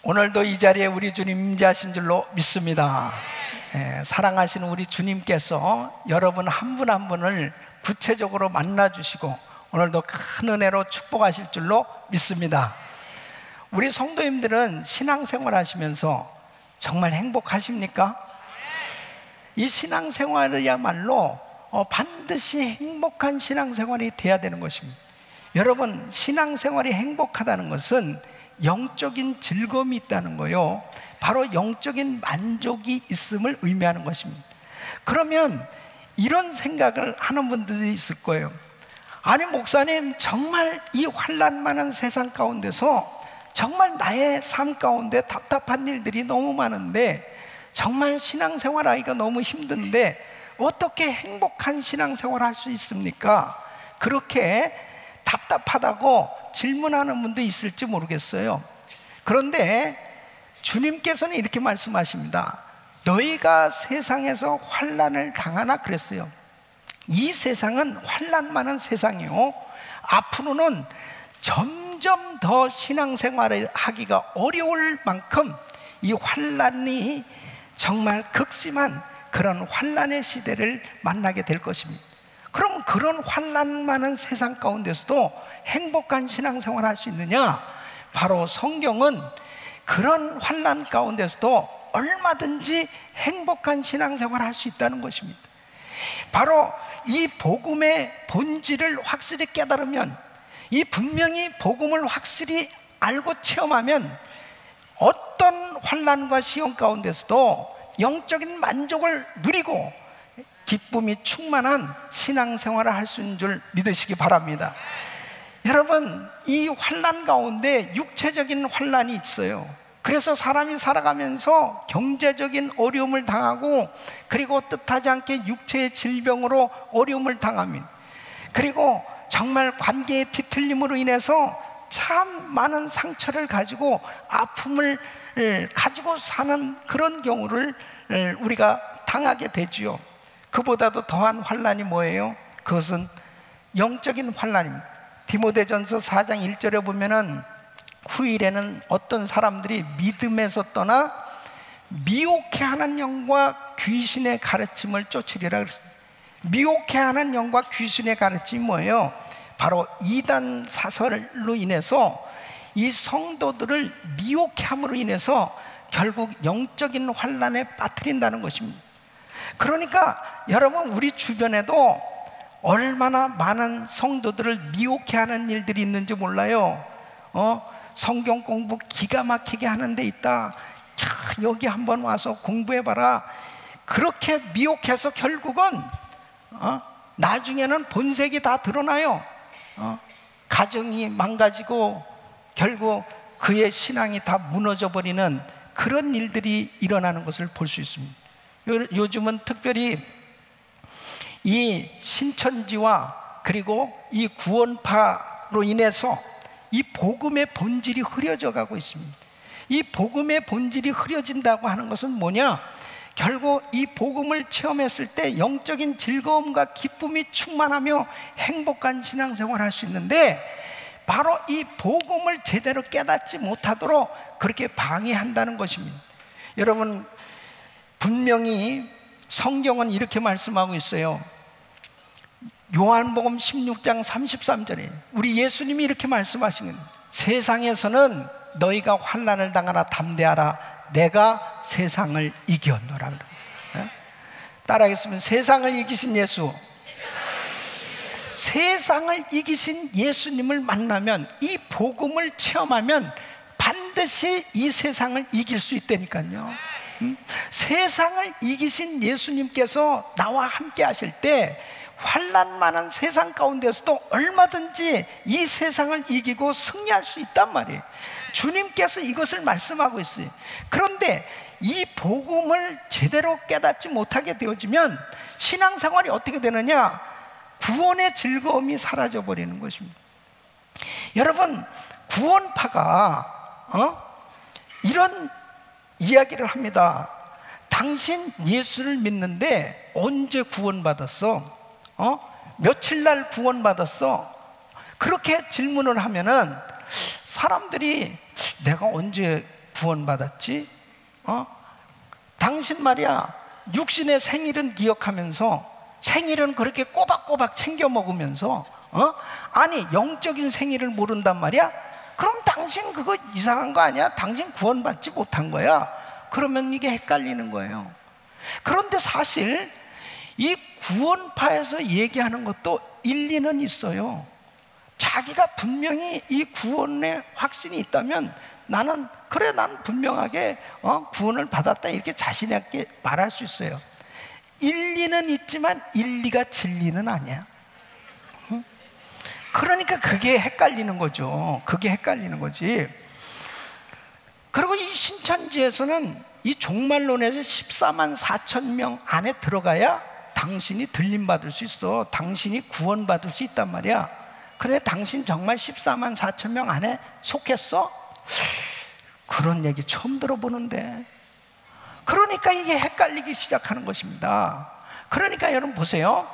오늘도 이 자리에 우리 주님 임재하신 줄로 믿습니다. 사랑하시는 우리 주님께서 여러분 한 분 한 분을 구체적으로 만나주시고 오늘도 큰 은혜로 축복하실 줄로 믿습니다. 우리 성도님들은 신앙생활 하시면서 정말 행복하십니까? 이 신앙생활이야말로 반드시 행복한 신앙생활이 돼야 되는 것입니다. 여러분, 신앙생활이 행복하다는 것은 영적인 즐거움이 있다는 거요, 바로 영적인 만족이 있음을 의미하는 것입니다. 그러면 이런 생각을 하는 분들이 있을 거예요. 아니 목사님, 정말 이 환난 많은 세상 가운데서 정말 나의 삶 가운데 답답한 일들이 너무 많은데, 정말 신앙생활 하기가 너무 힘든데 어떻게 행복한 신앙생활 할 수 있습니까? 그렇게 답답하다고 질문하는 분도 있을지 모르겠어요. 그런데 주님께서는 이렇게 말씀하십니다. 너희가 세상에서 환난을 당하나 그랬어요. 이 세상은 환난 많은 세상이요, 앞으로는 점점 더 신앙생활을 하기가 어려울 만큼 이 환난이 정말 극심한 그런 환난의 시대를 만나게 될 것입니다. 그럼 그런 환난 많은 세상 가운데서도 행복한 신앙생활을 할 수 있느냐? 바로 성경은 그런 환난 가운데서도 얼마든지 행복한 신앙생활을 할 수 있다는 것입니다. 바로 이 복음의 본질을 확실히 깨달으면, 이 분명히 복음을 확실히 알고 체험하면 어떤 환난과 시험 가운데서도 영적인 만족을 누리고 기쁨이 충만한 신앙생활을 할 수 있는 줄 믿으시기 바랍니다. 여러분, 이 환난 가운데 육체적인 환난이 있어요. 그래서 사람이 살아가면서 경제적인 어려움을 당하고, 그리고 뜻하지 않게 육체의 질병으로 어려움을 당합니다. 그리고 정말 관계의 뒤틀림으로 인해서 참 많은 상처를 가지고 아픔을 가지고 사는 그런 경우를 우리가 당하게 되지요. 그보다도 더한 환난이 뭐예요? 그것은 영적인 환난입니다. 디모데전서 4장 1절에 보면은 후일에는 어떤 사람들이 믿음에서 떠나 미혹해하는 영과 귀신의 가르침을 쫓으리라 그랬습니다. 미혹해하는 영과 귀신의 가르침이 뭐예요? 바로 이단 사설로 인해서 이 성도들을 미혹함으로 인해서 결국 영적인 환난에 빠뜨린다는 것입니다. 그러니까 여러분, 우리 주변에도 얼마나 많은 성도들을 미혹해하는 일들이 있는지 몰라요. 성경 공부 기가 막히게 하는 데 있다, 야, 여기 한번 와서 공부해봐라. 그렇게 미혹해서 결국은 나중에는 본색이 다 드러나요. 가정이 망가지고 결국 그의 신앙이 다 무너져 버리는 그런 일들이 일어나는 것을 볼 수 있습니다. 요즘은 특별히 이 신천지와 그리고 이 구원파로 인해서 이 복음의 본질이 흐려져 가고 있습니다. 이 복음의 본질이 흐려진다고 하는 것은 뭐냐? 결국 이 복음을 체험했을 때 영적인 즐거움과 기쁨이 충만하며 행복한 신앙생활을 할 수 있는데, 바로 이 복음을 제대로 깨닫지 못하도록 그렇게 방해한다는 것입니다. 여러분, 분명히 성경은 이렇게 말씀하고 있어요. 요한복음 16장 33절에 우리 예수님이 이렇게 말씀하신 거예요. 세상에서는 너희가 환난을 당하나 담대하라, 내가 세상을 이겼노라. 따라하겠습니다. 세상을 이기신 예수. 세상을 이기신 예수님을 만나면, 이 복음을 체험하면 반드시 이 세상을 이길 수 있다니까요. 세상을 이기신 예수님께서 나와 함께 하실 때 환난 많은 세상 가운데서도 얼마든지 이 세상을 이기고 승리할 수 있단 말이에요. 주님께서 이것을 말씀하고 있어요. 그런데 이 복음을 제대로 깨닫지 못하게 되어지면 신앙생활이 어떻게 되느냐? 구원의 즐거움이 사라져 버리는 것입니다. 여러분, 구원파가 이런 이야기를 합니다. 당신 예수를 믿는데 언제 구원받았어? 며칠 날 구원받았어? 그렇게 질문을 하면은 사람들이 내가 언제 구원받았지? 당신 말이야, 육신의 생일은 기억하면서 생일은 그렇게 꼬박꼬박 챙겨 먹으면서 아니 영적인 생일을 모른단 말이야? 그럼 당신 그거 이상한 거 아니야? 당신 구원받지 못한 거야. 그러면 이게 헷갈리는 거예요. 그런데 사실 이 구원파에서 얘기하는 것도 일리는 있어요. 자기가 분명히 이 구원의 확신이 있다면 나는 분명하게 구원을 받았다 이렇게 자신 있게 말할 수 있어요. 일리는 있지만 일리가 진리는 아니야. 그러니까 그게 헷갈리는 거죠. 그게 헷갈리는 거지. 그리고 이 신천지에서는 이 종말론에서 14만 4천 명 안에 들어가야 당신이 들림받을 수 있어. 당신이 구원받을 수 있단 말이야. 그래, 당신 정말 14만 4천 명 안에 속했어? 그런 얘기 처음 들어보는데. 그러니까 이게 헷갈리기 시작하는 것입니다. 그러니까 여러분 보세요.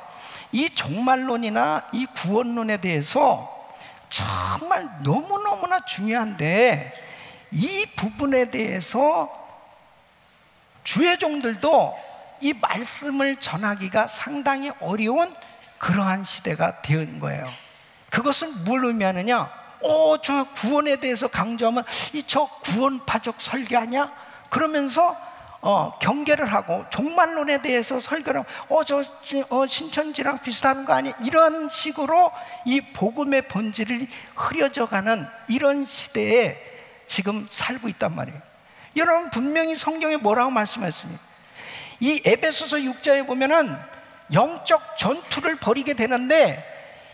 이 종말론이나 이 구원론에 대해서 정말 너무너무나 중요한데 이 부분에 대해서 주의 종들도 이 말씀을 전하기가 상당히 어려운 그러한 시대가 된 거예요. 그것은 뭘 의미하느냐? 저 구원에 대해서 강조하면 저 구원파적 설교하냐? 그러면서 경계를 하고 종말론에 대해서 설교를 하고 신천지랑 비슷한 거 아니야? 이런 식으로 이 복음의 본질이 흐려져가는 이런 시대에 지금 살고 있단 말이에요. 여러분 분명히 성경에 뭐라고 말씀했으니 이 에베소서 6장에 보면은 영적 전투를 벌이게 되는데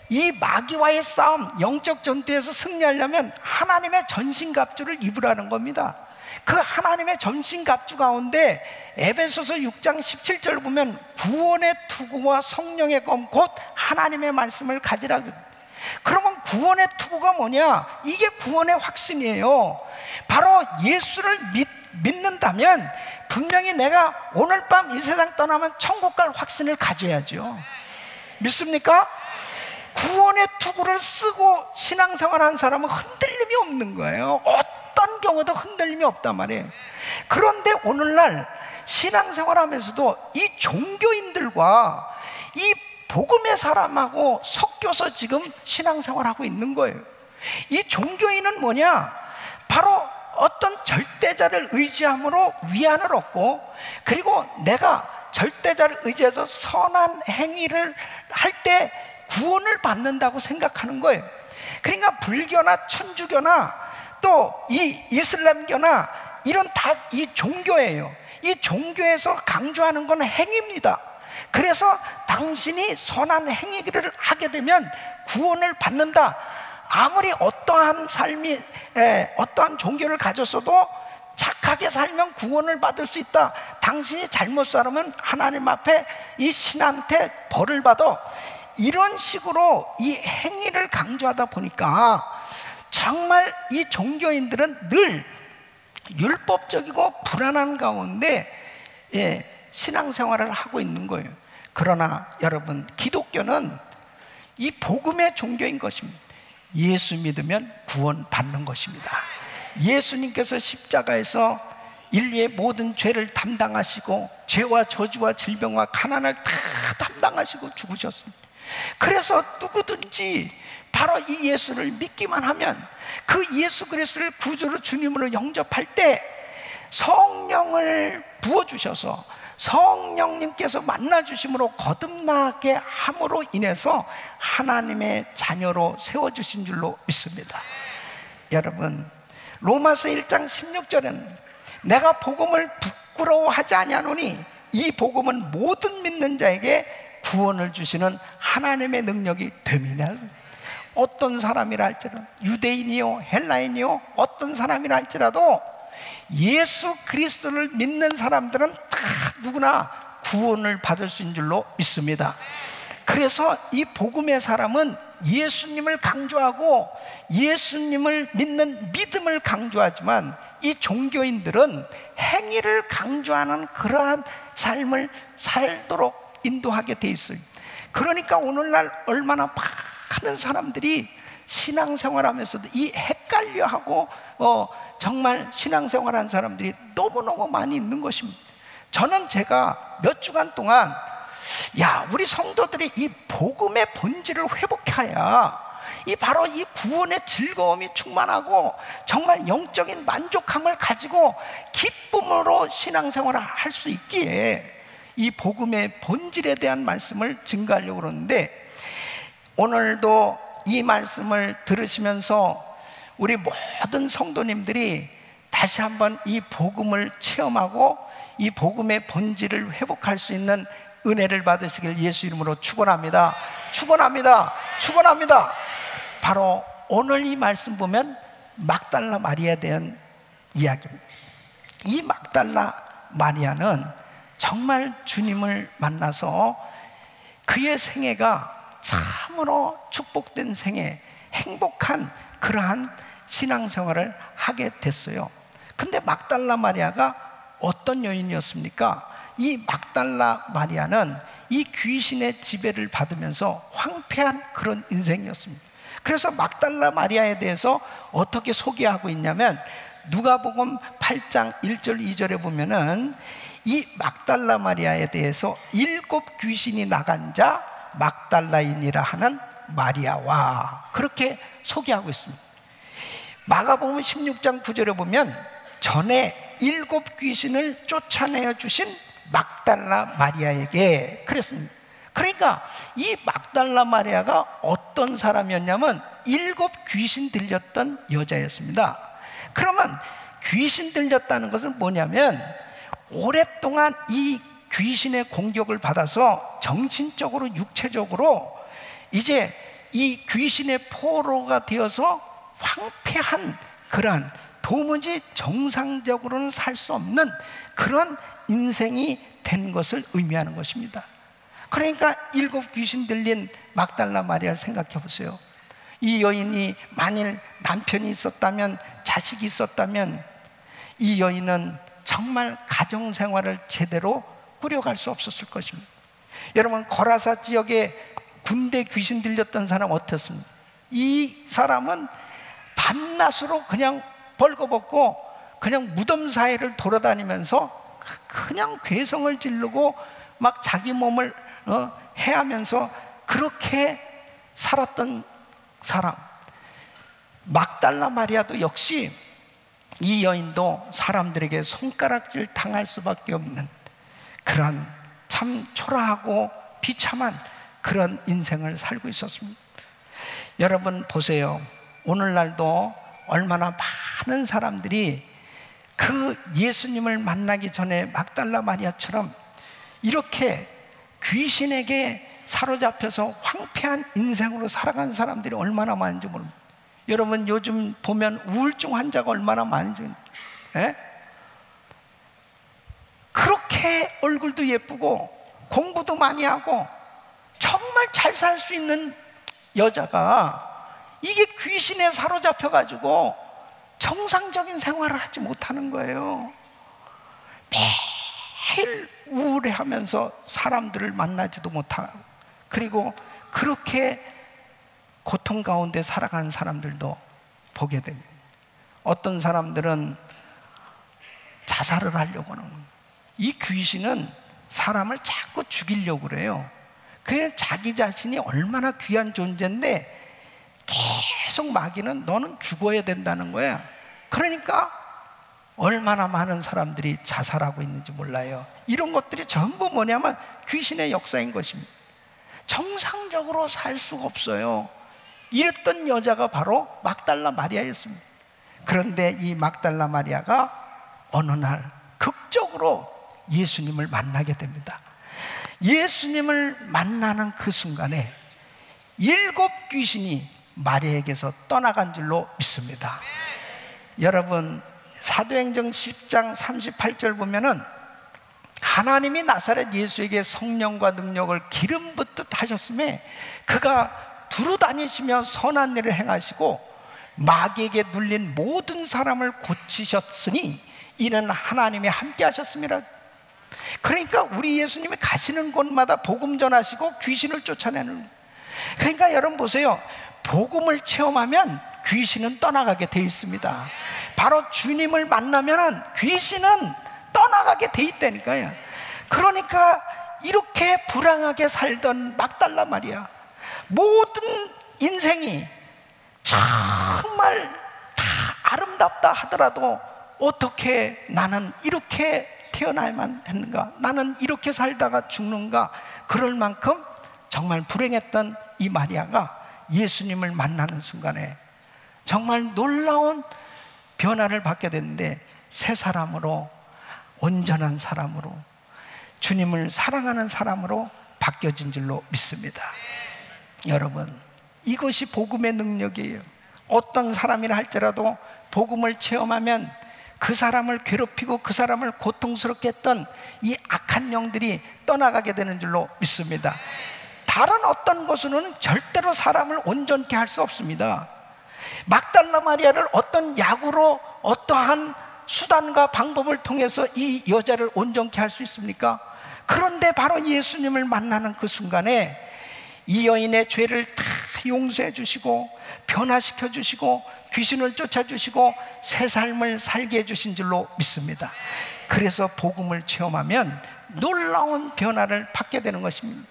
이 마귀와의 싸움, 영적 전투에서 승리하려면 하나님의 전신갑주를 입으라는 겁니다. 그 하나님의 전신갑주 가운데 에베소서 6장 17절 보면 구원의 투구와 성령의 검 곧 하나님의 말씀을 가지라. 그러면 구원의 투구가 뭐냐? 이게 구원의 확신이에요. 바로 예수를 믿는다면 분명히 내가 오늘 밤 이 세상 떠나면 천국 갈 확신을 가져야죠. 믿습니까? 구원의 투구를 쓰고 신앙생활하는 사람은 흔들림이 없는 거예요. 어떤 경우도 흔들림이 없단 말이에요. 그런데 오늘날 신앙생활하면서도 이 종교인들과 이 복음의 사람하고 섞여서 지금 신앙생활하고 있는 거예요. 이 종교인은 뭐냐? 바로 어떤 절대자를 의지함으로 위안을 얻고, 그리고 내가 절대자를 의지해서 선한 행위를 할 때 구원을 받는다고 생각하는 거예요. 그러니까 불교나 천주교나 또 이 이슬람교나 이런 다 이 종교예요. 이 종교에서 강조하는 건 행위입니다. 그래서 당신이 선한 행위를 하게 되면 구원을 받는다. 아무리 어떠한 삶이 어떠한 종교를 가졌어도 착하게 살면 구원을 받을 수 있다. 당신이 잘못 살면 하나님 앞에 이 신한테 벌을 받아. 이런 식으로 이 행위를 강조하다 보니까 정말 이 종교인들은 늘 율법적이고 불안한 가운데 신앙생활을 하고 있는 거예요. 그러나 여러분, 기독교는 이 복음의 종교인 것입니다. 예수 믿으면 구원 받는 것입니다. 예수님께서 십자가에서 인류의 모든 죄를 담당하시고 죄와 저주와 질병과 가난을 다 담당하시고 죽으셨습니다. 그래서 누구든지 바로 이 예수를 믿기만 하면, 그 예수 그리스도를 구주로 주님으로 영접할 때 성령을 부어주셔서 성령님께서 만나주심으로 거듭나게 함으로 인해서 하나님의 자녀로 세워주신 줄로 믿습니다. 여러분, 로마서 1장 16절에는 내가 복음을 부끄러워하지 아니하노니 이 복음은 모든 믿는 자에게 구원을 주시는 하나님의 능력이 됨이냐. 어떤 사람이라 할지라도, 유대인이요 헬라인이요 어떤 사람이라 할지라도 예수 그리스도를 믿는 사람들은 다 누구나 구원을 받을 수 있는 줄로 믿습니다. 그래서 이 복음의 사람은 예수님을 강조하고 예수님을 믿는 믿음을 강조하지만, 이 종교인들은 행위를 강조하는 그러한 삶을 살도록 인도하게 돼 있어요. 그러니까 오늘날 얼마나 많은 사람들이 신앙생활하면서도 이 헷갈려하고 정말 신앙생활하는 사람들이 너무너무 많이 있는 것입니다. 저는 제가 몇 주간 동안 우리 성도들이 이 복음의 본질을 회복해야 바로 이 구원의 즐거움이 충만하고 정말 영적인 만족함을 가지고 기쁨으로 신앙생활을 할 수 있기에 이 복음의 본질에 대한 말씀을 증거하려고 그러는데, 오늘도 이 말씀을 들으시면서 우리 모든 성도님들이 다시 한번 이 복음을 체험하고 이 복음의 본질을 회복할 수 있는 은혜를 받으시길 예수 이름으로 축원합니다. 축원합니다. 축원합니다. 바로 오늘 이 말씀 보면 막달라 마리아에 대한 이야기입니다. 이 막달라 마리아는 정말 주님을 만나서 그의 생애가 참으로 축복된 생애, 행복한 그러한 신앙생활을 하게 됐어요. 근데 막달라 마리아가 어떤 여인이었습니까? 이 막달라 마리아는 이 귀신의 지배를 받으면서 황폐한 그런 인생이었습니다. 그래서 막달라 마리아에 대해서 어떻게 소개하고 있냐면, 누가복음 8장 1절 2절에 보면은 이 막달라 마리아에 대해서 7 귀신이 나간 자 막달라인이라 하는 마리아와 그렇게 소개하고 있습니다. 마가복음 16장 9절에 보면 전에 7 귀신을 쫓아내어 주신 막달라 마리아에게 그랬습니다. 그러니까 이 막달라 마리아가 어떤 사람이었냐면 7 귀신 들렸던 여자였습니다. 그러면 귀신 들렸다는 것은 뭐냐면, 오랫동안 이 귀신의 공격을 받아서 정신적으로 육체적으로 이제 이 귀신의 포로가 되어서 황폐한 그러한 도무지 정상적으로는 살 수 없는 그런 인생이 된 것을 의미하는 것입니다. 그러니까 7 귀신 들린 막달라 마리아를 생각해 보세요. 이 여인이 만일 남편이 있었다면, 자식이 있었다면 이 여인은 정말 가정생활을 제대로 꾸려갈 수 없었을 것입니다. 여러분, 거라사 지역에 군대 귀신 들렸던 사람 어떻습니까? 이 사람은 밤낮으로 그냥 벌거벗고 그냥 무덤 사이를 돌아다니면서 그냥 괴성을 지르고 막 자기 몸을 해하면서 그렇게 살았던 사람. 막달라 마리아도 역시 이 여인도 사람들에게 손가락질 당할 수밖에 없는 그런 참 초라하고 비참한 그런 인생을 살고 있었습니다. 여러분 보세요. 오늘날도 얼마나 많은 사람들이 그 예수님을 만나기 전에 막달라 마리아처럼 이렇게 귀신에게 사로잡혀서 황폐한 인생으로 살아간 사람들이 얼마나 많은지 모릅니다. 여러분, 요즘 보면 우울증 환자가 얼마나 많은지. 그렇게 얼굴도 예쁘고 공부도 많이 하고 정말 잘 살 수 있는 여자가 이게 귀신에 사로잡혀 가지고 정상적인 생활을 하지 못하는 거예요. 매일 우울해하면서 사람들을 만나지도 못하고, 그리고 그렇게 고통 가운데 살아가는 사람들도 보게 됩니다. 어떤 사람들은 자살을 하려고 하는 겁니다. 이 귀신은 사람을 자꾸 죽이려고 그래요. 그게 자기 자신이 얼마나 귀한 존재인데 계속 마귀는 너는 죽어야 된다는 거야. 그러니까 얼마나 많은 사람들이 자살하고 있는지 몰라요. 이런 것들이 전부 뭐냐면 귀신의 역사인 것입니다. 정상적으로 살 수가 없어요. 이랬던 여자가 바로 막달라 마리아였습니다. 그런데 이 막달라 마리아가 어느 날 극적으로 예수님을 만나게 됩니다. 예수님을 만나는 그 순간에 7 귀신이 마리아에게서 떠나간 줄로 믿습니다. 여러분, 사도행전 10장 38절 보면은 하나님이 나사렛 예수에게 성령과 능력을 기름 붓듯 하셨음에 그가 두루 다니시며 선한 일을 행하시고 마귀에게 눌린 모든 사람을 고치셨으니 이는 하나님이 함께 하셨습니다. 그러니까 우리 예수님이 가시는 곳마다 복음 전하시고 귀신을 쫓아내는. 그러니까 여러분 보세요. 복음을 체험하면 귀신은 떠나가게 돼 있습니다. 바로 주님을 만나면 귀신은 떠나가게 돼 있다니까요. 그러니까 이렇게 불행하게 살던 막달라 마리아, 모든 인생이 정말 다 아름답다 하더라도 어떻게 나는 이렇게 태어나야만 했는가, 나는 이렇게 살다가 죽는가, 그럴 만큼 정말 불행했던 이 마리아가 예수님을 만나는 순간에 정말 놀라운 변화를 받게 됐는데, 새 사람으로, 온전한 사람으로, 주님을 사랑하는 사람으로 바뀌어진 줄로 믿습니다. 여러분, 이것이 복음의 능력이에요. 어떤 사람이라 할지라도 복음을 체험하면 그 사람을 괴롭히고 그 사람을 고통스럽게 했던 이 악한 영들이 떠나가게 되는 줄로 믿습니다. 다른 어떤 것으로는 절대로 사람을 온전케 할 수 없습니다. 막달라 마리아를 어떤 약으로, 어떠한 수단과 방법을 통해서 이 여자를 온전케 할 수 있습니까? 그런데 바로 예수님을 만나는 그 순간에 이 여인의 죄를 다 용서해 주시고 변화시켜 주시고 귀신을 쫓아 주시고 새 삶을 살게 해주신 줄로 믿습니다. 그래서 복음을 체험하면 놀라운 변화를 받게 되는 것입니다.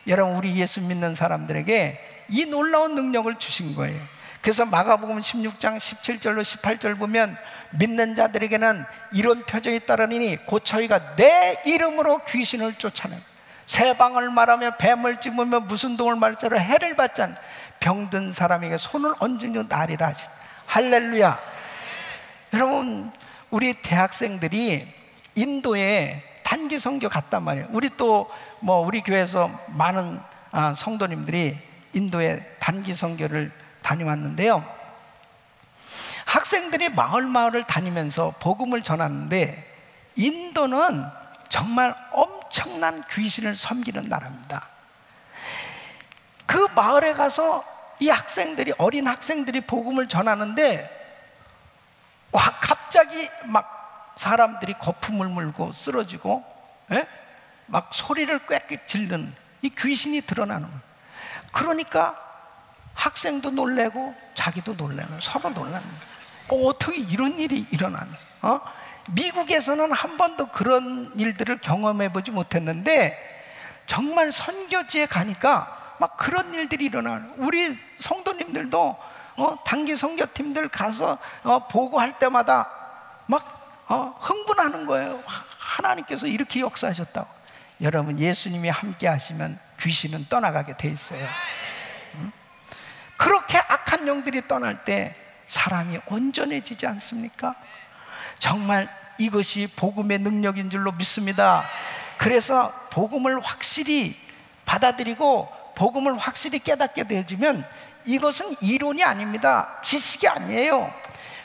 여러분, 우리 예수 믿는 사람들에게 이 놀라운 능력을 주신 거예요. 그래서 마가복음 16장 17절로 18절 보면 믿는 자들에게는 이런 표적이 따르니 곧 저희가 내 이름으로 귀신을 쫓아내 새 방을 말하며 뱀을 찝으며 무슨 동을 말자로 해를 받지 않는 병든 사람에게 손을 얹은 나리라 하시. 할렐루야. 여러분, 우리 대학생들이 인도에 단기 선교 갔단 말이에요. 우리 또 우리 교회에서 많은 성도님들이 인도에 단기 선교를 다녀왔는데요, 학생들이 마을을 다니면서 복음을 전하는데, 인도는 정말 엄청난 귀신을 섬기는 나라입니다. 그 마을에 가서 이 학생들이, 어린 학생들이 복음을 전하는데, 와, 갑자기 막 사람들이 거품을 물고 쓰러지고, 막 소리를 꽥꽥 지르는 이 귀신이 드러나는 거예요. 그러니까 학생도 놀래고 자기도 놀래고 서로 놀라는 거예요. 어떻게 이런 일이 일어나나? 미국에서는 한 번도 그런 일들을 경험해 보지 못했는데, 정말 선교지에 가니까 막 그런 일들이 일어나요. 우리 성도님들도 단기 선교팀들 가서 보고할 때마다 막 흥분하는 거예요. 하나님께서 이렇게 역사하셨다고. 여러분, 예수님이 함께 하시면 귀신은 떠나가게 돼 있어요. 그렇게 악한 영들이 떠날 때 사람이 온전해지지 않습니까? 정말 이것이 복음의 능력인 줄로 믿습니다. 그래서 복음을 확실히 받아들이고 복음을 확실히 깨닫게 되어지면 이것은 이론이 아닙니다. 지식이 아니에요.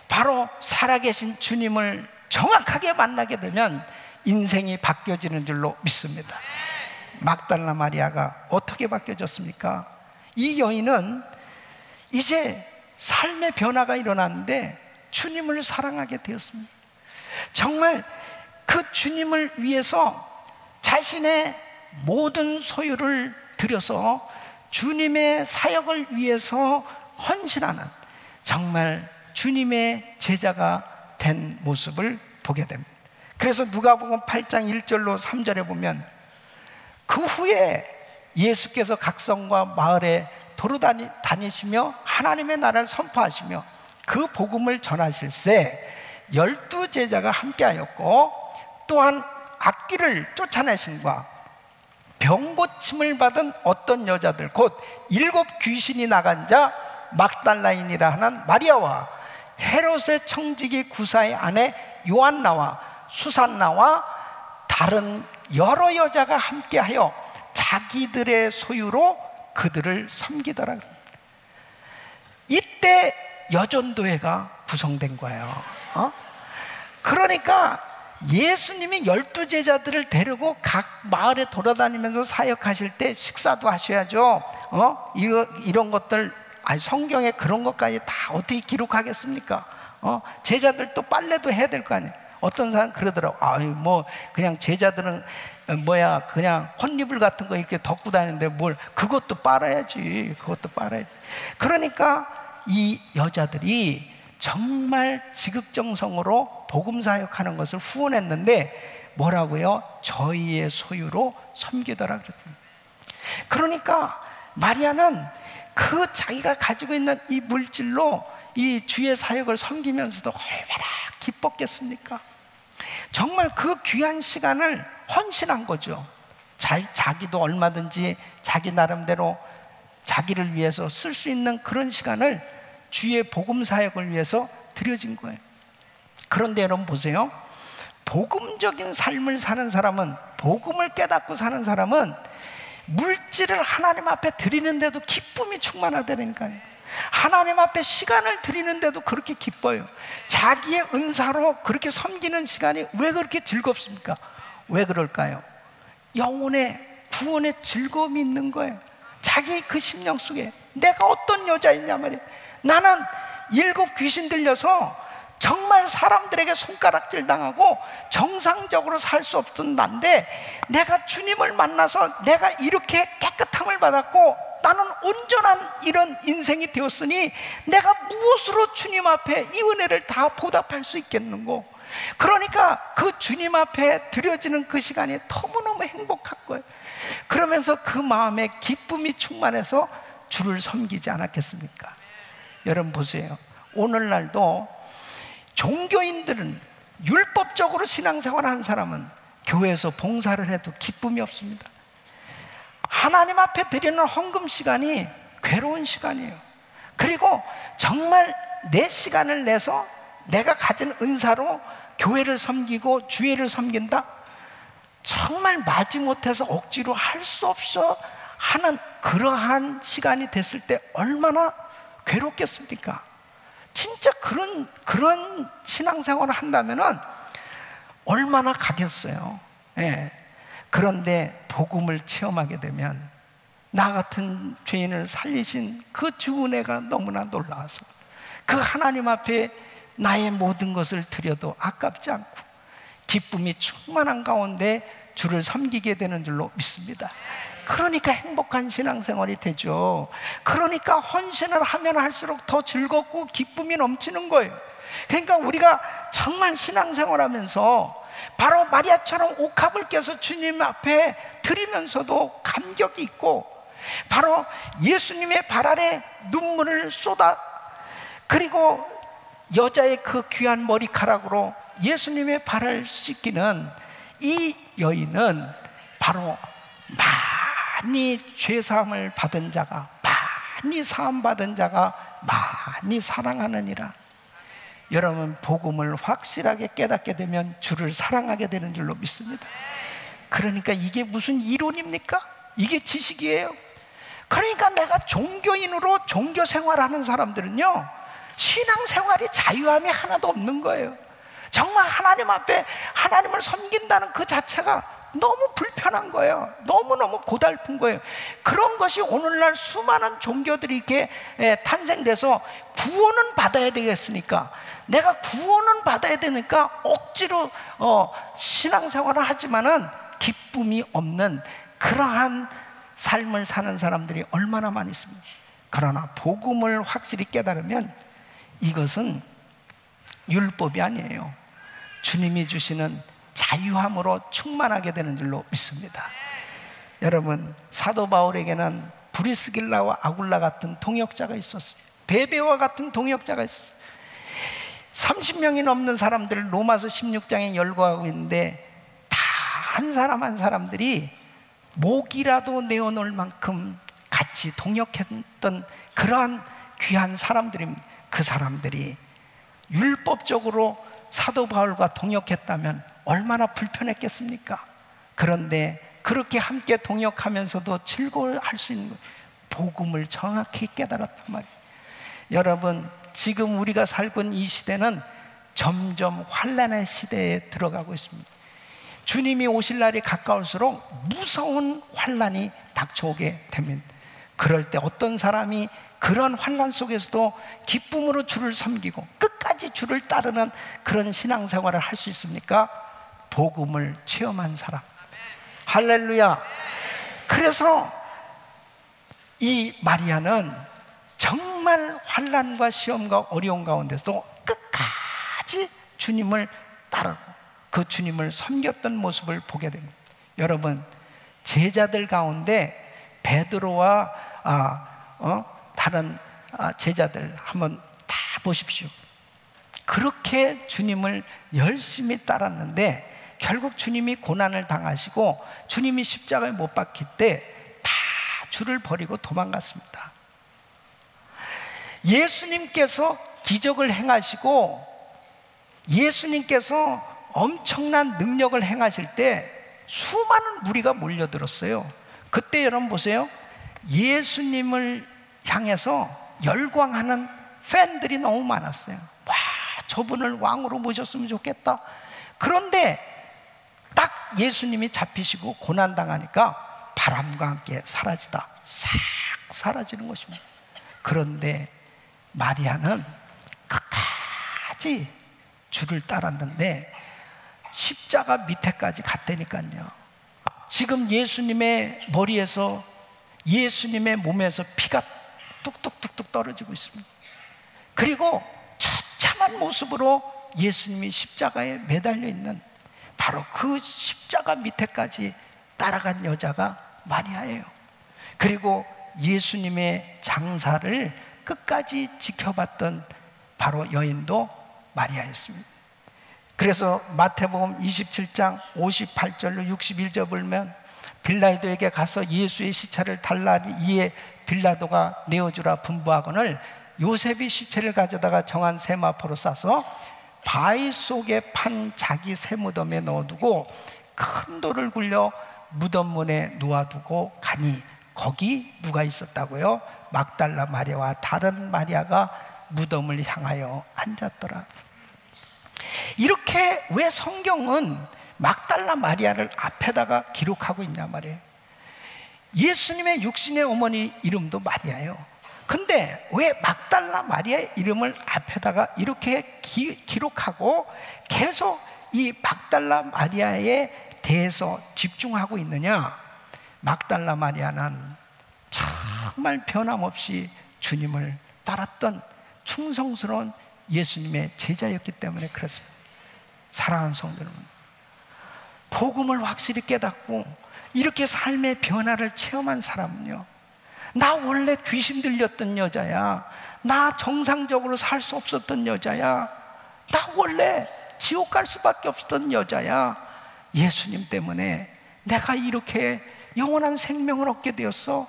바로 살아계신 주님을 정확하게 만나게 되면 인생이 바뀌어지는 줄로 믿습니다. 막달라 마리아가 어떻게 바뀌어졌습니까? 이 여인은 이제 삶의 변화가 일어났는데 주님을 사랑하게 되었습니다. 정말 그 주님을 위해서 자신의 모든 소유를 들여서 주님의 사역을 위해서 헌신하는, 정말 주님의 제자가 된 모습을 보게 됩니다. 그래서 누가복음 8장 1절로 3절에 보면, 그 후에 예수께서 각성과 마을에 도로다니시며 하나님의 나라를 선포하시며 그 복음을 전하실새 12제자가 함께하였고, 또한 악귀를 쫓아내심과 병고침을 받은 어떤 여자들, 곧 7 귀신이 나간 자 막달라인이라 하는 마리아와 헤롯의 청지기 구사의 아내 요한나와 수산나와 다른 여러 여자가 함께하여 자기들의 소유로 그들을 섬기더라. 이때 여전도회가 구성된 거예요. 그러니까 예수님이 12제자들을 데리고 각 마을에 돌아다니면서 사역하실 때 식사도 하셔야죠. 이런 것들, 성경에 그런 것까지 다 어떻게 기록하겠습니까? 제자들 또 빨래도 해야 될 거 아니에요. 어떤 사람 그러더라고. 그냥 제자들은 그냥 혼이불 같은 거 이렇게 덮고 다니는데 그것도 빨아야지. 그것도 빨아야지. 그러니까 이 여자들이 정말 지극정성으로 복음사역하는 것을 후원했는데 뭐라고요? 저희의 소유로 섬기더라 그랬더니. 그러니까 마리아는 그 자기가 가지고 있는 이 물질로 이 주의 사역을 섬기면서도 얼마나 기뻤겠습니까? 정말 그 귀한 시간을 헌신한 거죠. 자기도 얼마든지 자기 나름대로 자기를 위해서 쓸 수 있는 그런 시간을 주의 복음 사역을 위해서 드려진 거예요. 그런데 여러분 보세요. 복음적인 삶을 사는 사람은, 복음을 깨닫고 사는 사람은 물질을 하나님 앞에 드리는데도 기쁨이 충만하다니까요. 하나님 앞에 시간을 드리는데도 그렇게 기뻐요. 자기의 은사로 그렇게 섬기는 시간이 왜 그렇게 즐겁습니까? 왜 그럴까요? 영혼의 구원의 즐거움이 있는 거예요. 자기 그 심령 속에 내가 어떤 여자이냐 말이에요. 나는 7 귀신 들려서 정말 사람들에게 손가락질 당하고 정상적으로 살 수 없던 난데, 내가 주님을 만나서 내가 이렇게 깨끗함을 받았고 나는 온전한 이런 인생이 되었으니 내가 무엇으로 주님 앞에 이 은혜를 다 보답할 수 있겠는고. 그러니까 그 주님 앞에 드려지는 그 시간이 너무너무 행복한 거예요. 그러면서 그 마음에 기쁨이 충만해서 주를 섬기지 않았겠습니까? 여러분 보세요. 오늘날도 종교인들은, 율법적으로 신앙생활을 한 사람은 교회에서 봉사를 해도 기쁨이 없습니다. 하나님 앞에 드리는 헌금 시간이 괴로운 시간이에요. 그리고 정말 내 시간을 내서 내가 가진 은사로 교회를 섬기고 주의를 섬긴다? 정말 마지못해서 억지로 할 수 없어 하는 그러한 시간이 됐을 때 얼마나 괴롭겠습니까? 진짜 그런 신앙생활을 한다면은 얼마나 가겠어요. 예. 그런데 복음을 체험하게 되면 나 같은 죄인을 살리신 그 주 은혜가 너무나 놀라워서 그 하나님 앞에 나의 모든 것을 드려도 아깝지 않고 기쁨이 충만한 가운데 주를 섬기게 되는 줄로 믿습니다. 그러니까 행복한 신앙생활이 되죠. 그러니까 헌신을 하면 할수록 더 즐겁고 기쁨이 넘치는 거예요. 그러니까 우리가 정말 신앙생활하면서 바로 마리아처럼 옥합을 껴서 주님 앞에 드리면서도 감격이 있고, 바로 예수님의 발 아래 눈물을 쏟아, 그리고 여자의 그 귀한 머리카락으로 예수님의 발을 씻기는 이 여인은 바로 많이 죄사함을 받은 자가, 많이 사함받은 자가 많이 사랑하느니라. 여러분, 복음을 확실하게 깨닫게 되면 주를 사랑하게 되는 줄로 믿습니다. 그러니까 이게 무슨 이론입니까? 이게 지식이에요. 그러니까 내가 종교인으로 종교 생활하는 사람들은요, 신앙생활이 자유함이 하나도 없는 거예요. 정말 하나님 앞에 하나님을 섬긴다는 그 자체가 너무 불편한 거예요. 너무너무 고달픈 거예요. 그런 것이 오늘날 수많은 종교들이 이렇게 탄생돼서 구원은 받아야 되겠으니까, 내가 구원은 받아야 되니까 억지로 신앙생활을 하지만은 기쁨이 없는 그러한 삶을 사는 사람들이 얼마나 많이 있습니다. 그러나 복음을 확실히 깨달으면 이것은 율법이 아니에요. 주님이 주시는 자유함으로 충만하게 되는 줄로 믿습니다. 여러분, 사도 바울에게는 브리스길라와 아굴라 같은 동역자가 있었어요. 베베와 같은 동역자가 있었어요. 30명이 넘는 사람들을 로마서 16장에 열거하고 있는데 다 한 사람 한 사람들이 목이라도 내어놓을 만큼 같이 동역했던 그러한 귀한 사람들입니다. 그 사람들이 율법적으로 사도 바울과 동역했다면 얼마나 불편했겠습니까? 그런데 그렇게 함께 동역하면서도 즐거워할 수 있는 거예요. 복음을 정확히 깨달았단 말이에요. 여러분, 지금 우리가 살고 있는 이 시대는 점점 환난의 시대에 들어가고 있습니다. 주님이 오실 날이 가까울수록 무서운 환난이 닥쳐오게 됩니다. 그럴 때 어떤 사람이 그런 환난 속에서도 기쁨으로 주를 섬기고 끝까지 주를 따르는 그런 신앙생활을 할 수 있습니까? 복음을 체험한 사람. 할렐루야. 그래서 이 마리아는 정말 환난과 시험과 어려운 가운데서도 끝까지 주님을 따르고 그 주님을 섬겼던 모습을 보게 됩니다. 여러분, 제자들 가운데 베드로와 다른 제자들 한번 다 보십시오. 그렇게 주님을 열심히 따랐는데 결국 주님이 고난을 당하시고 주님이 십자가에 못 박힐 때 다 주를 버리고 도망갔습니다. 예수님께서 기적을 행하시고 예수님께서 엄청난 능력을 행하실 때 수많은 무리가 몰려들었어요. 그때 여러분 보세요. 예수님을 향해서 열광하는 팬들이 너무 많았어요. 와, 저분을 왕으로 모셨으면 좋겠다. 그런데 딱 예수님이 잡히시고 고난당하니까 바람과 함께 사라지다 싹 사라지는 것입니다. 그런데 마리아는 끝까지 주를 따랐는데 십자가 밑에까지 갔다니까요. 지금 예수님의 머리에서 예수님의 몸에서 피가 뚝뚝뚝뚝 떨어지고 있습니다. 그리고 처참한 모습으로 예수님이 십자가에 매달려 있는 바로 그 십자가 밑에까지 따라간 여자가 마리아예요. 그리고 예수님의 장사를 끝까지 지켜봤던 바로 여인도 마리아였습니다. 그래서 마태복음 27장 58절로 61절 보면 빌라도에게 가서 예수의 시체를 달라니 이에 빌라도가 내어주라 분부하거늘 요셉이 시체를 가져다가 정한 세마포로 싸서 바위 속에 판 자기 세무덤에 넣어두고 큰 돌을 굴려 무덤 문에 놓아두고 가니 거기 누가 있었다고요? 막달라 마리아와 다른 마리아가 무덤을 향하여 앉았더라. 이렇게 왜 성경은 막달라 마리아를 앞에다가 기록하고 있냐 말이에요. 예수님의 육신의 어머니 이름도 마리아예요. 근데 왜 막달라 마리아의 이름을 앞에다가 이렇게 기록하고 계속 이 막달라 마리아에 대해서 집중하고 있느냐? 막달라 마리아는 정말 변함없이 주님을 따랐던 충성스러운 예수님의 제자였기 때문에 그렇습니다. 사랑하는 성도 여러분, 복음을 확실히 깨닫고 이렇게 삶의 변화를 체험한 사람은요, 나 원래 귀신 들렸던 여자야, 나 정상적으로 살 수 없었던 여자야, 나 원래 지옥 갈 수밖에 없었던 여자야, 예수님 때문에 내가 이렇게 영원한 생명을 얻게 되었어.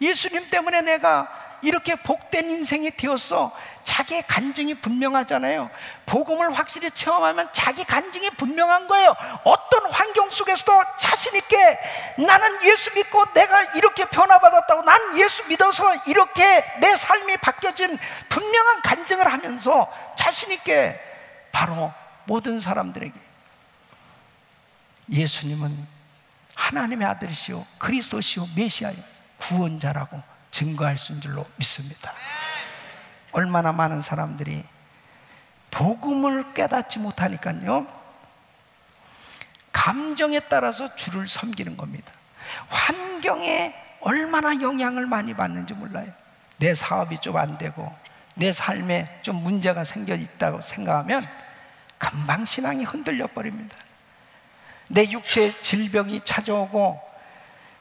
예수님 때문에 내가 이렇게 복된 인생이 되었어. 자기의 간증이 분명하잖아요. 복음을 확실히 체험하면 자기 간증이 분명한 거예요. 어떤 환경 속에서도 자신 있게 나는 예수 믿고 내가 이렇게 변화받았다고, 난 예수 믿어서 이렇게 내 삶이 바뀌어진 분명한 간증을 하면서 자신 있게 바로 모든 사람들에게 예수님은 하나님의 아들이시오, 그리스도시오, 메시아요, 구원자라고 증거할 수 있는 줄로 믿습니다. 얼마나 많은 사람들이 복음을 깨닫지 못하니까요, 감정에 따라서 주를 섬기는 겁니다. 환경에 얼마나 영향을 많이 받는지 몰라요. 내 사업이 좀 안 되고 내 삶에 좀 문제가 생겨 있다고 생각하면 금방 신앙이 흔들려 버립니다. 내 육체의 질병이 찾아오고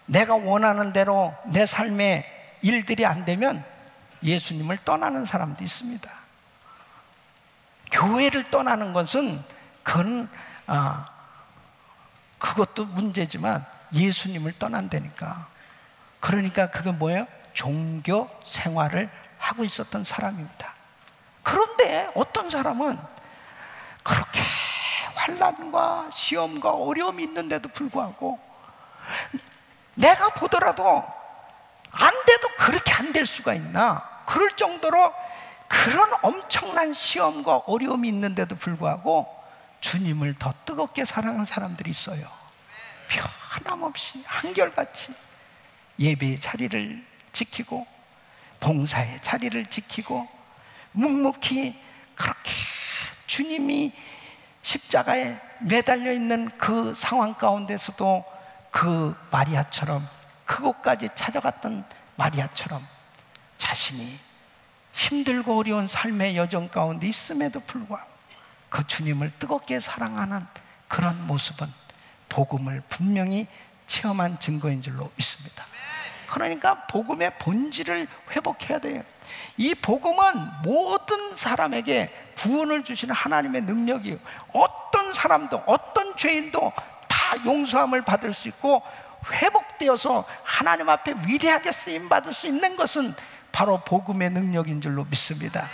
내가 원하는 대로 내 삶에 일들이 안 되면 예수님을 떠나는 사람도 있습니다. 교회를 떠나는 것은 그것도 문제지만 예수님을 떠난다니까. 그러니까 그게 뭐예요? 종교 생활을 하고 있었던 사람입니다. 그런데 어떤 사람은 그렇게 환난과 시험과 어려움이 있는데도 불구하고 내가 보더라도 안 돼도 그렇게 안 될 수가 있나? 그럴 정도로 그런 엄청난 시험과 어려움이 있는데도 불구하고 주님을 더 뜨겁게 사랑하는 사람들이 있어요. 변함없이 한결같이 예배의 자리를 지키고 봉사의 자리를 지키고 묵묵히 그렇게 주님이 십자가에 매달려 있는 그 상황 가운데서도 그 마리아처럼, 그곳까지 찾아갔던 마리아처럼 자신이 힘들고 어려운 삶의 여정 가운데 있음에도 불구하고 그 주님을 뜨겁게 사랑하는 그런 모습은 복음을 분명히 체험한 증거인 줄로 믿습니다. 그러니까 복음의 본질을 회복해야 돼요. 이 복음은 모든 사람에게 구원을 주시는 하나님의 능력이에요. 어떤 사람도, 어떤 죄인도 다 용서함을 받을 수 있고 회복되어서 하나님 앞에 위대하게 쓰임받을 수 있는 것은 바로 복음의 능력인 줄로 믿습니다.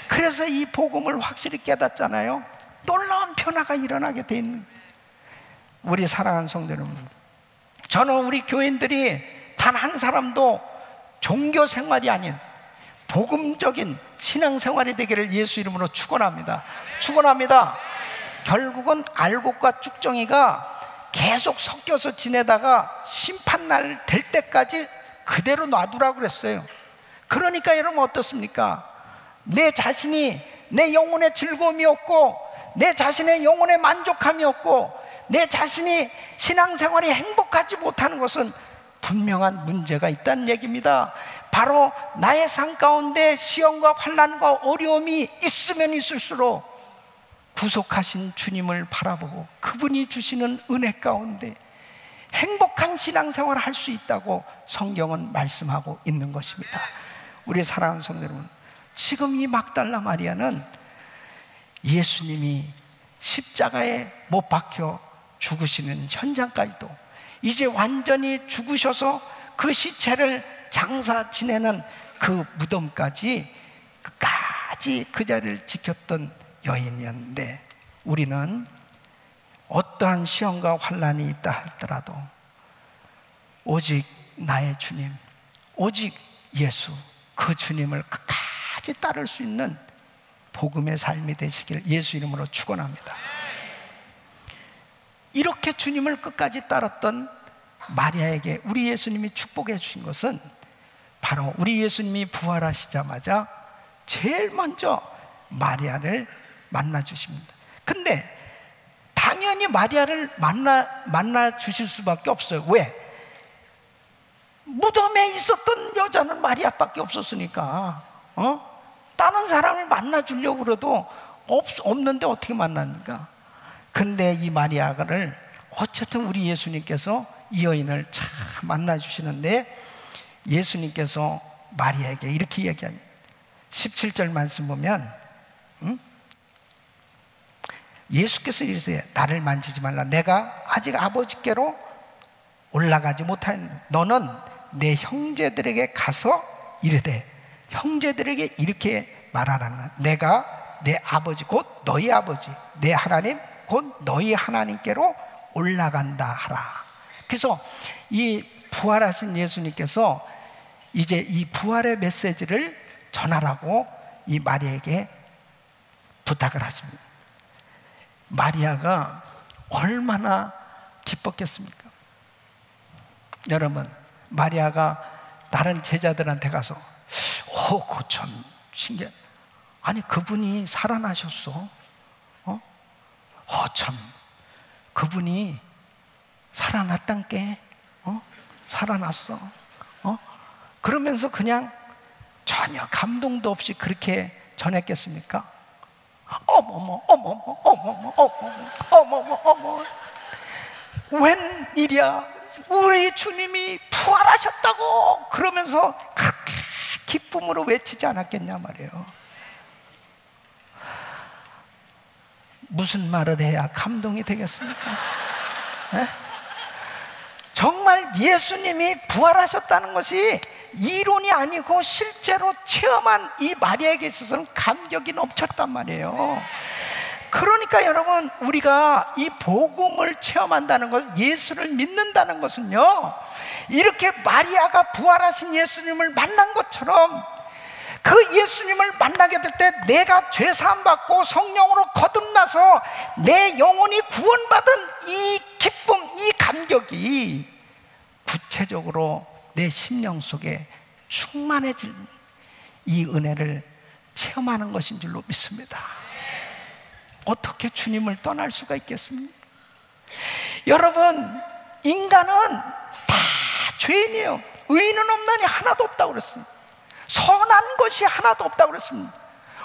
그래서 이 복음을 확실히 깨닫잖아요. 놀라운 변화가 일어나게 돼 있는, 우리 사랑하는 성도 여러분, 저는 우리 교인들이 단 한 사람도 종교 생활이 아닌 복음적인 신앙생활이 되기를 예수 이름으로 축원합니다. 축원합니다. 결국은 알곡과 쭉정이가 계속 섞여서 지내다가 심판날 될 때까지 그대로 놔두라고 그랬어요. 그러니까 여러분 어떻습니까? 내 자신이 내 영혼의 즐거움이 없고, 내 자신의 영혼의 만족함이 없고, 내 자신이 신앙생활이 행복하지 못하는 것은 분명한 문제가 있다는 얘기입니다. 바로 나의 삶 가운데 시험과 환난과 어려움이 있으면 있을수록 구속하신 주님을 바라보고 그분이 주시는 은혜 가운데 행복한 신앙생활을 할 수 있다고 성경은 말씀하고 있는 것입니다. 우리 사랑하는 성도 여러분, 지금 이 막달라 마리아는 예수님이 십자가에 못 박혀 죽으시는 현장까지도, 이제 완전히 죽으셔서 그 시체를 장사 지내는 그 무덤까지 끝까지 그 자리를 지켰던 여인이었는데, 우리는 어떠한 시험과 환난이 있다 하더라도 오직 나의 주님, 오직 예수, 그 주님을 끝까지 따를 수 있는 복음의 삶이 되시길 예수 이름으로 축원합니다. 이렇게 주님을 끝까지 따랐던 마리아에게 우리 예수님이 축복해 주신 것은 바로 우리 예수님이 부활하시자마자 제일 먼저 마리아를 만나 주십니다. 근데 당연히 마리아를 만나 주실 수밖에 없어요. 왜? 무덤에 있었던 여자는 마리아밖에 없었으니까. 다른 사람을 만나 주려고 그래도 없는데 어떻게 만납니까? 근데 이 마리아를 어쨌든 우리 예수님께서 이 여인을 참 만나 주시는데, 예수님께서 마리아에게 이렇게 얘기합니다. 17절 말씀 보면 예수께서 이르시되 나를 만지지 말라. 내가 아직 아버지께로 올라가지 못하였노. 너는 내 형제들에게 가서 이르되, 형제들에게 이렇게 말하라는 거야. 내가 내 아버지 곧 너희 아버지, 내 하나님 곧 너희 하나님께로 올라간다 하라. 그래서 이 부활하신 예수님께서 이제 이 부활의 메시지를 전하라고 이 마리아에게 부탁을 하십니다. 마리아가 얼마나 기뻤겠습니까? 여러분, 마리아가 다른 제자들한테 가서 그거 참 신기해. 아니 그분이 살아나셨어. 참 그분이 살아났단 게 살아났어. 그러면서 그냥 전혀 감동도 없이 그렇게 전했겠습니까? 어머머 어머머 어머머 어머머 어머머 어머, 웬일이야, 우리 주님이 부활하셨다고 그러면서 그렇게 기쁨으로 외치지 않았겠냐 말이에요. 무슨 말을 해야 감동이 되겠습니까? 네? 정말 예수님이 부활하셨다는 것이 이론이 아니고 실제로 체험한 이 마리아에게 있어서는 감격이 넘쳤단 말이에요. 그러니까 여러분, 우리가 이 복음을 체험한다는 것, 예수를 믿는다는 것은요, 이렇게 마리아가 부활하신 예수님을 만난 것처럼 그 예수님을 만나게 될 때 내가 죄사함 받고 성령으로 거듭나서 내 영혼이 구원받은 이 기쁨, 이 감격이 구체적으로 내 심령 속에 충만해질 이 은혜를 체험하는 것인 줄로 믿습니다. 어떻게 주님을 떠날 수가 있겠습니까? 여러분, 인간은 다 죄인이에요. 의인은 없나니 하나도 없다고 그랬어요. 선한 것이 하나도 없다고 그랬습니다.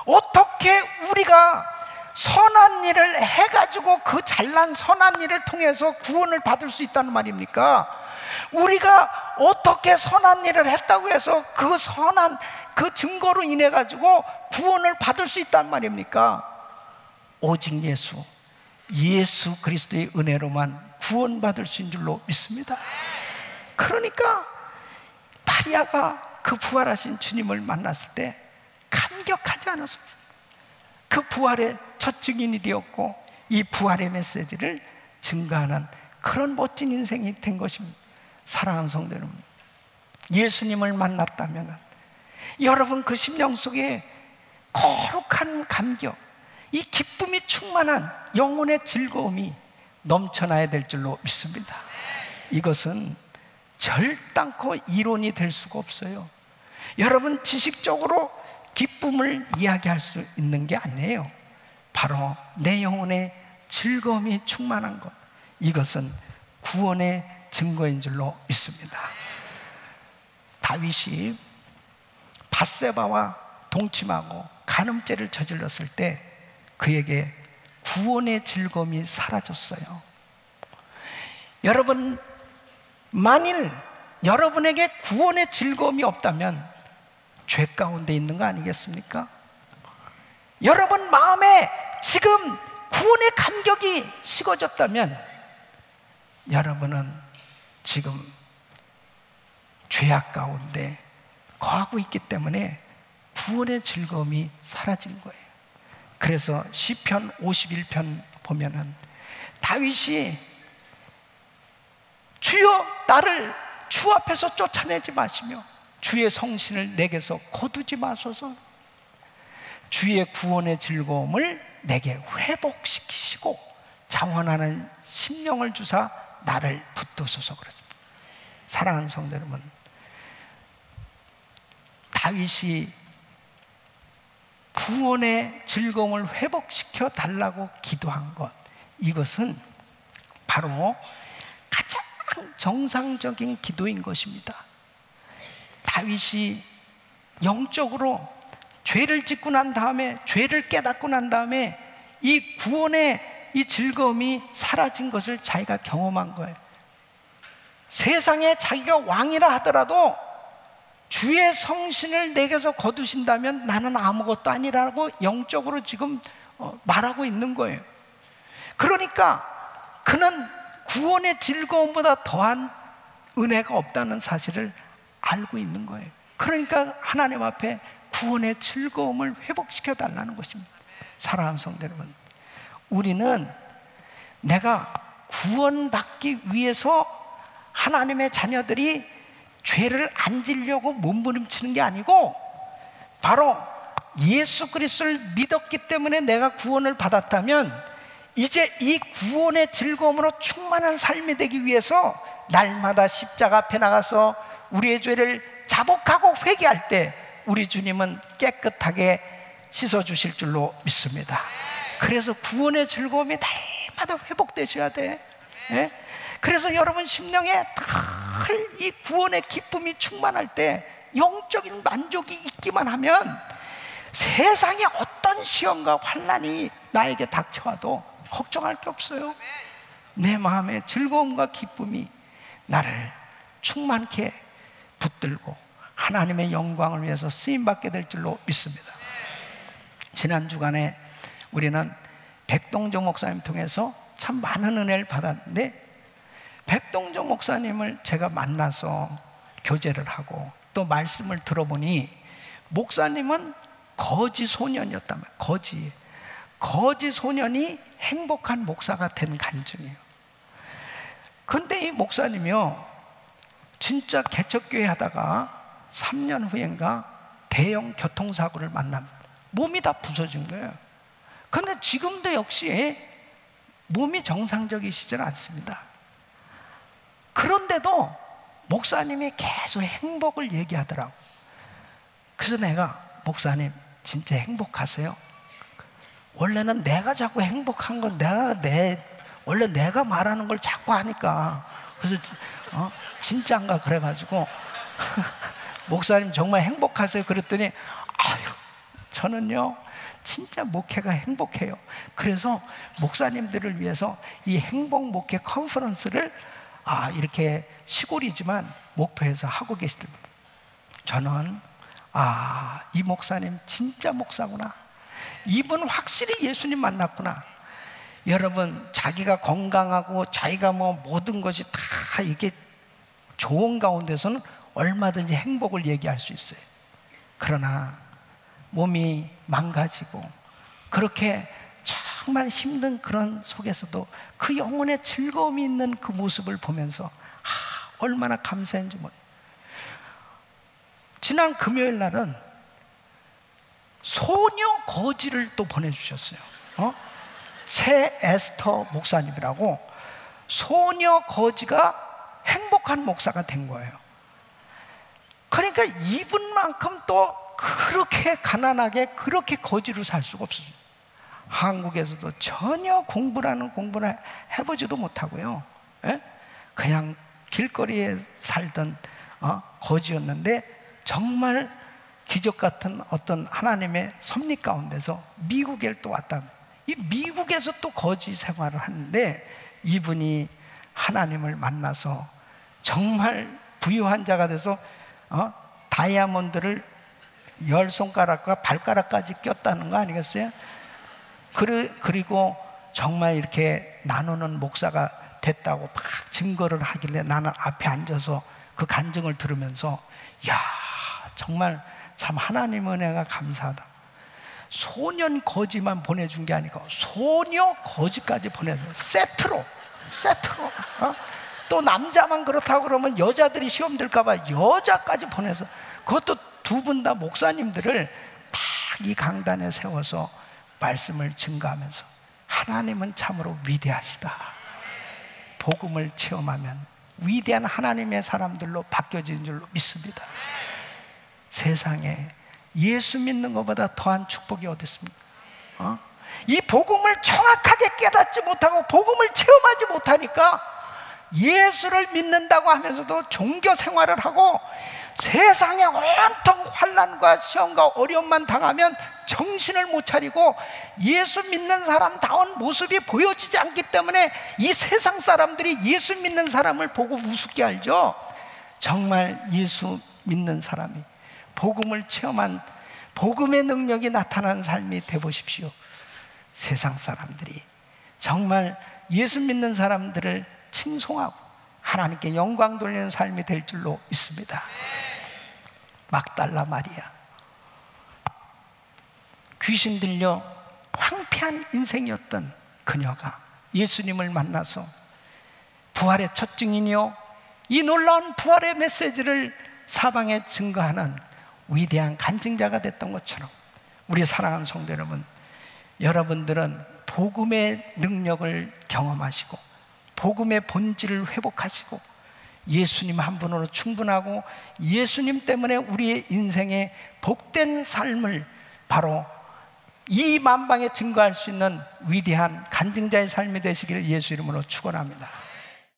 어떻게 우리가 선한 일을 해가지고 그 잘난 선한 일을 통해서 구원을 받을 수 있다는 말입니까? 우리가 어떻게 선한 일을 했다고 해서 그 선한 그 증거로 인해 가지고 구원을 받을 수 있단 말입니까? 오직 예수 그리스도의 은혜로만 구원받을 수 있는 줄로 믿습니다. 그러니까 마리아가 그 부활하신 주님을 만났을 때 감격하지 않았습니다. 그 부활의 첫 증인이 되었고 이 부활의 메시지를 증거하는 그런 멋진 인생이 된 것입니다. 사랑하는 성도 여러분, 예수님을 만났다면 여러분 그 심령 속에 거룩한 감격, 이 기쁨이 충만한 영혼의 즐거움이 넘쳐나야 될 줄로 믿습니다. 이것은 절단코 이론이 될 수가 없어요. 여러분 지식적으로 기쁨을 이야기할 수 있는 게 아니에요. 바로 내 영혼의 즐거움이 충만한 것, 이것은 구원의 증거인 줄로 믿습니다. 다윗이 밧세바와 동침하고 간음죄를 저질렀을 때 그에게 구원의 즐거움이 사라졌어요. 여러분, 만일 여러분에게 구원의 즐거움이 없다면 죄 가운데 있는 거 아니겠습니까? 여러분 마음에 지금 구원의 감격이 식어졌다면 여러분은 지금 죄악 가운데 거하고 있기 때문에 구원의 즐거움이 사라진 거예요. 그래서 시편 51편 보면은 다윗이 주여 나를 주 앞에서 쫓아내지 마시며 주의 성신을 내게서 거두지 마소서. 주의 구원의 즐거움을 내게 회복시키시고 자원하는 심령을 주사 나를 붙드소서. 그렇습니다. 사랑하는 성도 여러분, 다윗이 구원의 즐거움을 회복시켜 달라고 기도한 것, 이것은 바로 가장 정상적인 기도인 것입니다. 다윗이 영적으로 죄를 짓고 난 다음에, 죄를 깨닫고 난 다음에 이 구원의 이 즐거움이 사라진 것을 자기가 경험한 거예요. 세상에 자기가 왕이라 하더라도 주의 성신을 내게서 거두신다면 나는 아무것도 아니라고 영적으로 지금 말하고 있는 거예요. 그러니까 그는 구원의 즐거움보다 더한 은혜가 없다는 사실을 알고 있는 거예요. 그러니까 하나님 앞에 구원의 즐거움을 회복시켜 달라는 것입니다. 사랑하는 성도 여러분, 우리는 내가 구원받기 위해서 하나님의 자녀들이 죄를 안 지려고 몸부림치는 게 아니고 바로 예수 그리스도를 믿었기 때문에 내가 구원을 받았다면 이제 이 구원의 즐거움으로 충만한 삶이 되기 위해서 날마다 십자가 앞에 나가서 우리의 죄를 자복하고 회개할 때 우리 주님은 깨끗하게 씻어주실 줄로 믿습니다. 그래서 구원의 즐거움이 날마다 회복되셔야 돼. 예? 그래서 여러분 심령에 늘 이 구원의 기쁨이 충만할 때 영적인 만족이 있기만 하면 세상에 어떤 시험과 환난이 나에게 닥쳐와도 걱정할 게 없어요. 내 마음의 즐거움과 기쁨이 나를 충만케 붙들고 하나님의 영광을 위해서 쓰임받게 될 줄로 믿습니다. 지난 주간에 우리는 백동정 목사님 통해서 참 많은 은혜를 받았는데, 백동정 목사님을 제가 만나서 교제를 하고 또 말씀을 들어보니 목사님은 거지 소년이었다면, 거지 소년이 행복한 목사가 된 간증이에요. 근데 이 목사님이요, 진짜 개척교회 하다가 3년 후인가 대형 교통사고를 만납니다. 몸이 다 부서진 거예요. 근데 지금도 역시 몸이 정상적이시질 않습니다. 그런데도 목사님이 계속 행복을 얘기하더라고. 그래서 내가, 목사님 진짜 행복하세요? 원래는 내가 자꾸 행복한 건 원래 내가 말하는 걸 자꾸 하니까. 그래서 진짜인가 그래가지고 목사님 정말 행복하세요? 그랬더니 아유, 저는요 진짜 목회가 행복해요. 그래서 목사님들을 위해서 이 행복 목회 컨퍼런스를 이렇게 시골이지만 목포에서 하고 계시더라고요. 저는 이 목사님 진짜 목사구나. 이분 확실히 예수님 만났구나. 여러분, 자기가 건강하고 자기가 모든 것이 다 이게 좋은 가운데서는 얼마든지 행복을 얘기할 수 있어요. 그러나 몸이 망가지고 그렇게 정말 힘든 그런 속에서도 그 영혼의 즐거움이 있는 그 모습을 보면서 얼마나 감사한지 모르겠어요. 지난 금요일 날은 소녀 거지를 또 보내주셨어요. 새 에스터 목사님이라고 소녀 거지가 행복한 목사가 된 거예요. 그러니까 이분만큼 또 그렇게 가난하게 그렇게 거지로 살 수가 없어요. 한국에서도 전혀 공부를 해보지도 못하고요, 그냥 길거리에 살던 거지였는데 정말 기적 같은 어떤 하나님의 섭리 가운데서 미국에 또 왔다. 이 미국에서 또 거지 생활을 하는데 이분이 하나님을 만나서 정말 부유한 자가 돼서 다이아몬드를 10손가락과 발가락까지 꼈다는 거 아니겠어요? 그리고 정말 이렇게 나누는 목사가 됐다고 막 증거를 하길래 나는 앞에 앉아서 그 간증을 들으면서 야, 정말 참 하나님 은혜가 감사하다. 소년 거지만 보내준 게 아니고 소녀 거지까지 보내줘요. 세트로. 또 남자만 그렇다고 그러면 여자들이 시험 들까봐 여자까지 보내서, 그것도 두 분 다 목사님들을 다 이 강단에 세워서 말씀을 증거하면서 하나님은 참으로 위대하시다. 복음을 체험하면 위대한 하나님의 사람들로 바뀌어지는 줄로 믿습니다. 세상에 예수 믿는 것보다 더한 축복이 어디 있습니까? 이 복음을 정확하게 깨닫지 못하고 복음을 체험하지 못하니까 예수를 믿는다고 하면서도 종교 생활을 하고 세상에 온통 환난과 시험과 어려움만 당하면 정신을 못 차리고 예수 믿는 사람다운 모습이 보여지지 않기 때문에 이 세상 사람들이 예수 믿는 사람을 보고 우습게 알죠. 정말 예수 믿는 사람이 복음을 체험한 복음의 능력이 나타나는 삶이 되보십시오. 세상 사람들이 정말 예수 믿는 사람들을 칭송하고 하나님께 영광 돌리는 삶이 될 줄로 믿습니다. 막달라 마리아, 귀신 들려 황폐한 인생이었던 그녀가 예수님을 만나서 부활의 첫 증인이요, 이 놀라운 부활의 메시지를 사방에 증거하는 위대한 간증자가 됐던 것처럼 우리 사랑하는 성도 여러분, 여러분들은 복음의 능력을 경험하시고 복음의 본질을 회복하시고 예수님 한 분으로 충분하고 예수님 때문에 우리의 인생의 복된 삶을 바로 이 만방에 증거할 수 있는 위대한 간증자의 삶이 되시기를 예수 이름으로 축원합니다.